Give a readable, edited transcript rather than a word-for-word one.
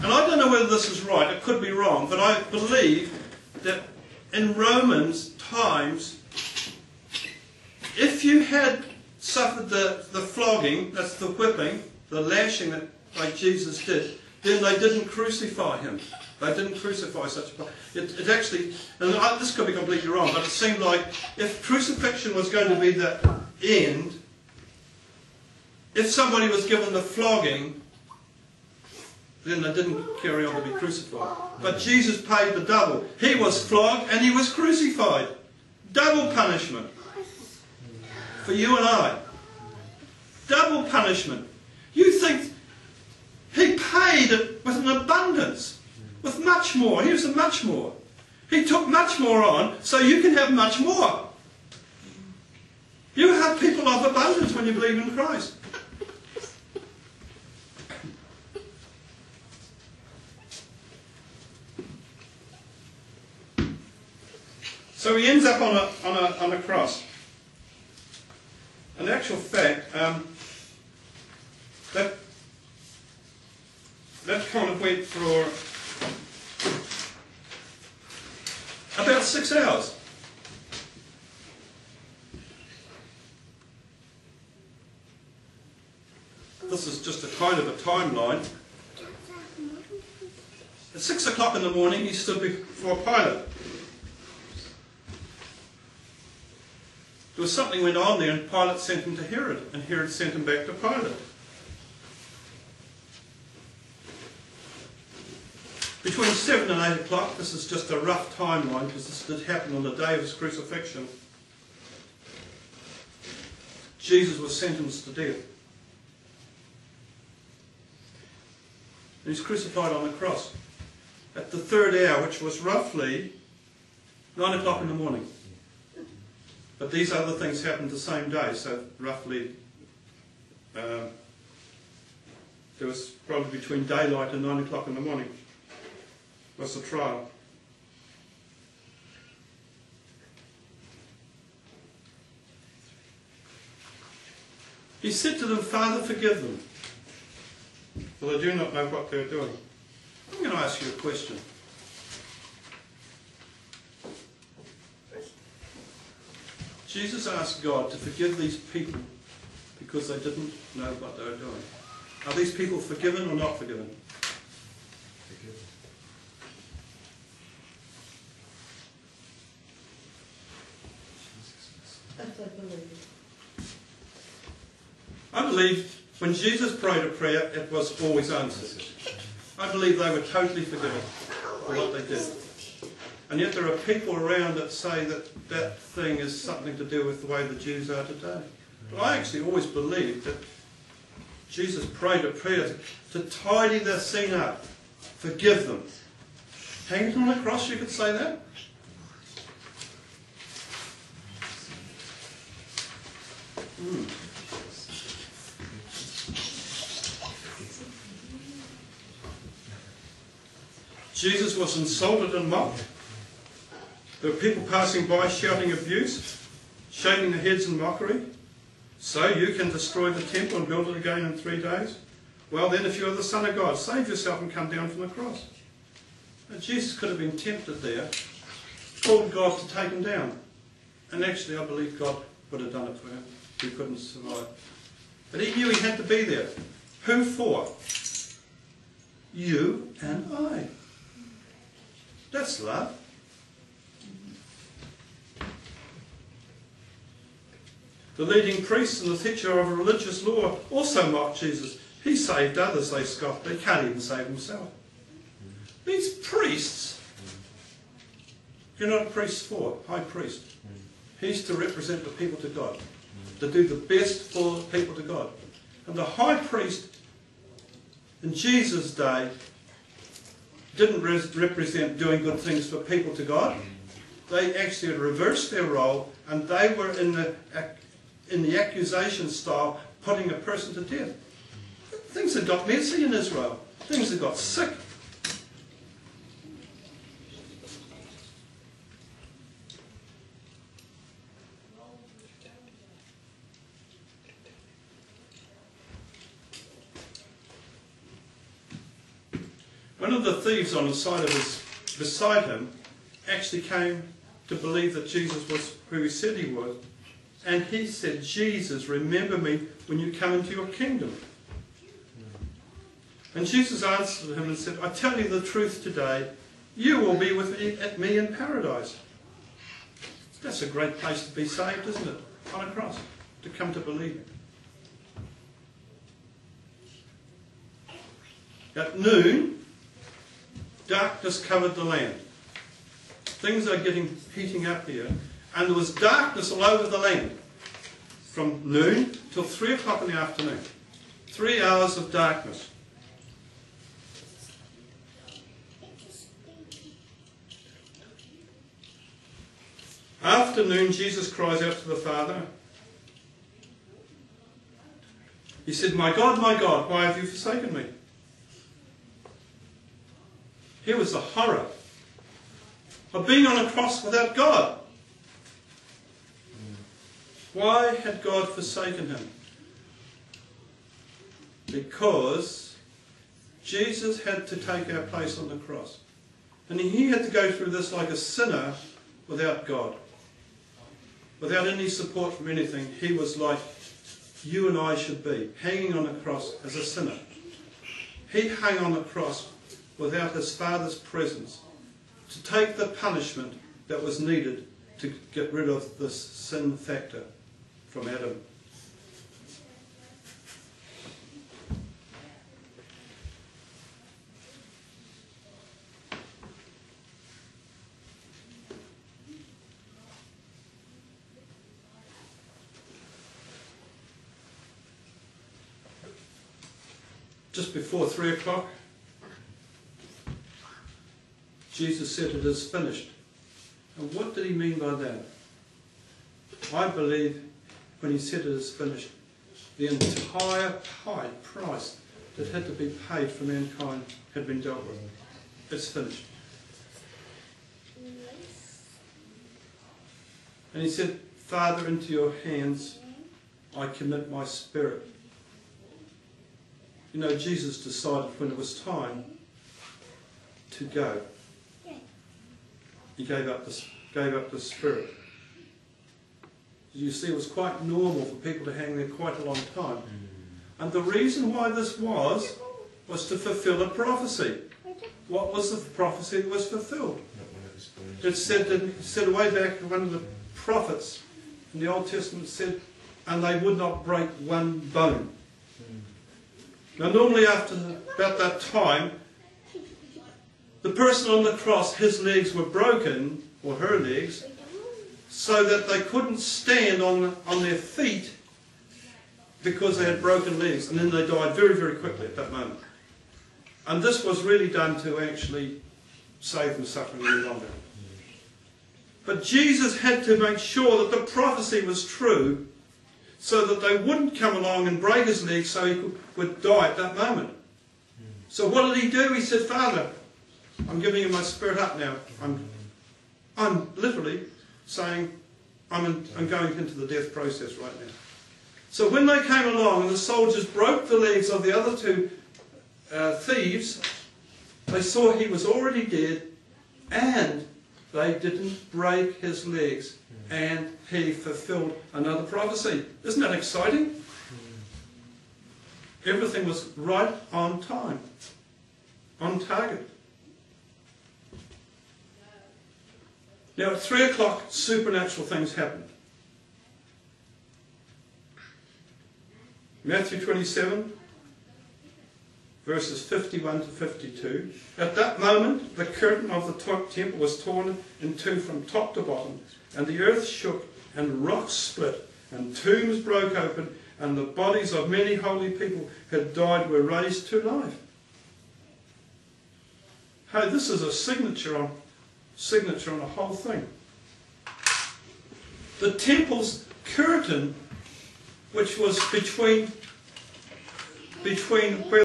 And I don't know whether this is right, it could be wrong, but I believe that in Romans times, if you had suffered the flogging, that's the whipping, the lashing that like Jesus did, then they didn't crucify him. They didn't crucify such a... It actually, and this could be completely wrong, but it seemed like if crucifixion was going to be the end, if somebody was given the flogging, then they didn't carry on to be crucified. But Jesus paid the double. He was flogged and he was crucified. Double punishment for you and I. Double punishment. You think he paid it with an abundance, with much more. Here's the much more. He took much more on so you can have much more. You have people of abundance when you believe in Christ. So he ends up on a cross. In actual fact, that kind of went for about 6 hours. This is just a kind of a timeline. At 6 o'clock in the morning, he stood before Pilate. There was something went on there, and Pilate sent him to Herod, and Herod sent him back to Pilate. Between 7 and 8 o'clock, this is just a rough timeline because this did happen on the day of his crucifixion, Jesus was sentenced to death. And he's crucified on the cross at the 3rd hour, which was roughly 9 o'clock in the morning. But these other things happened the same day, so roughly there was probably between daylight and 9 o'clock in the morning was the trial. He said to them, Father, forgive them, for they do not know what they are doing. I'm going to ask you a question. Jesus asked God to forgive these people because they didn't know what they were doing. Are these people forgiven or not forgiven? Forgiven. I believe when Jesus prayed a prayer, it was always answered. I believe they were totally forgiven for what they did. And yet there are people around that say that that thing is something to do with the way the Jews are today. But I actually always believed that Jesus prayed a prayer to tidy their sin up, forgive them. Hanging on the cross, you could say that? Jesus was insulted and mocked. There were people passing by shouting abuse, shaking their heads in mockery. So you can destroy the temple and build it again in 3 days? Well then, if you are the Son of God, save yourself and come down from the cross. Now, Jesus could have been tempted there, called God to take him down. And actually I believe God would have done it for him. He couldn't survive. But he knew he had to be there. Who for? You and I. That's love. The leading priests and the teacher of religious law also mocked Jesus. He saved others, they scoffed. He can't even save himself. These priests, you know what a priest's for? High priest. He's to represent the people to God, to do the best for the people to God. And the high priest in Jesus' day didn't represent doing good things for people to God. They actually had reversed their role, and they were in the accusation style, putting a person to death. Things had got messy in Israel. Things had got sick. One of the thieves on the side of beside him actually came to believe that Jesus was who he said he was. And he said, Jesus, remember me when you come into your kingdom. And Jesus answered him and said, I tell you the truth today, you will be with me in paradise. That's a great place to be saved, isn't it? On a cross, to come to believe it. At noon, darkness covered the land. Things are heating up here. And there was darkness all over the land. From noon till 3 o'clock in the afternoon. 3 hours of darkness. Afternoon, Jesus cries out to the Father. He said, my God, why have you forsaken me? Here was the horror of being on a cross without God. Why had God forsaken him? Because Jesus had to take our place on the cross. And he had to go through this like a sinner without God. Without any support from anything. He was like you and I should be, hanging on a cross as a sinner. He hung on the cross without his Father's presence to take the punishment that was needed to get rid of this sin factor from Adam. Just before 3 o'clock, Jesus said it is finished. And what did he mean by that? I believe when he said it is finished, the entire price that had to be paid for mankind had been dealt with. It's finished. And he said, Father, into your hands I commit my spirit. You know, Jesus decided when it was time to go. He gave up the spirit. You see, it was quite normal for people to hang there quite a long time. And the reason why this was to fulfill a prophecy. What was the prophecy that was fulfilled? It said way back, one of the prophets in the Old Testament said, and they would not break one bone. Now normally after about that time, the person on the cross, his legs were broken, or her legs, so that they couldn't stand on their feet because they had broken legs. And then they died very, very quickly at that moment. And this was really done to actually save them suffering any longer. But Jesus had to make sure that the prophecy was true so that they wouldn't come along and break his legs so he would die at that moment. So what did he do? He said, Father, I'm giving you my spirit up now. I'm literally saying I'm going into the death process right now. So when they came along and the soldiers broke the legs of the other two thieves, they saw he was already dead and they didn't break his legs. And he fulfilled another prophecy. Isn't that exciting? Everything was right on time, on target. Now at 3 o'clock, supernatural things happened. Matthew 27, verses 51 to 52. At that moment, the curtain of the temple was torn in two from top to bottom, and the earth shook, and rocks split, and tombs broke open, and the bodies of many holy people who had died were raised to life. Hey, this is a signature on the whole thing. The temple's curtain, which was between where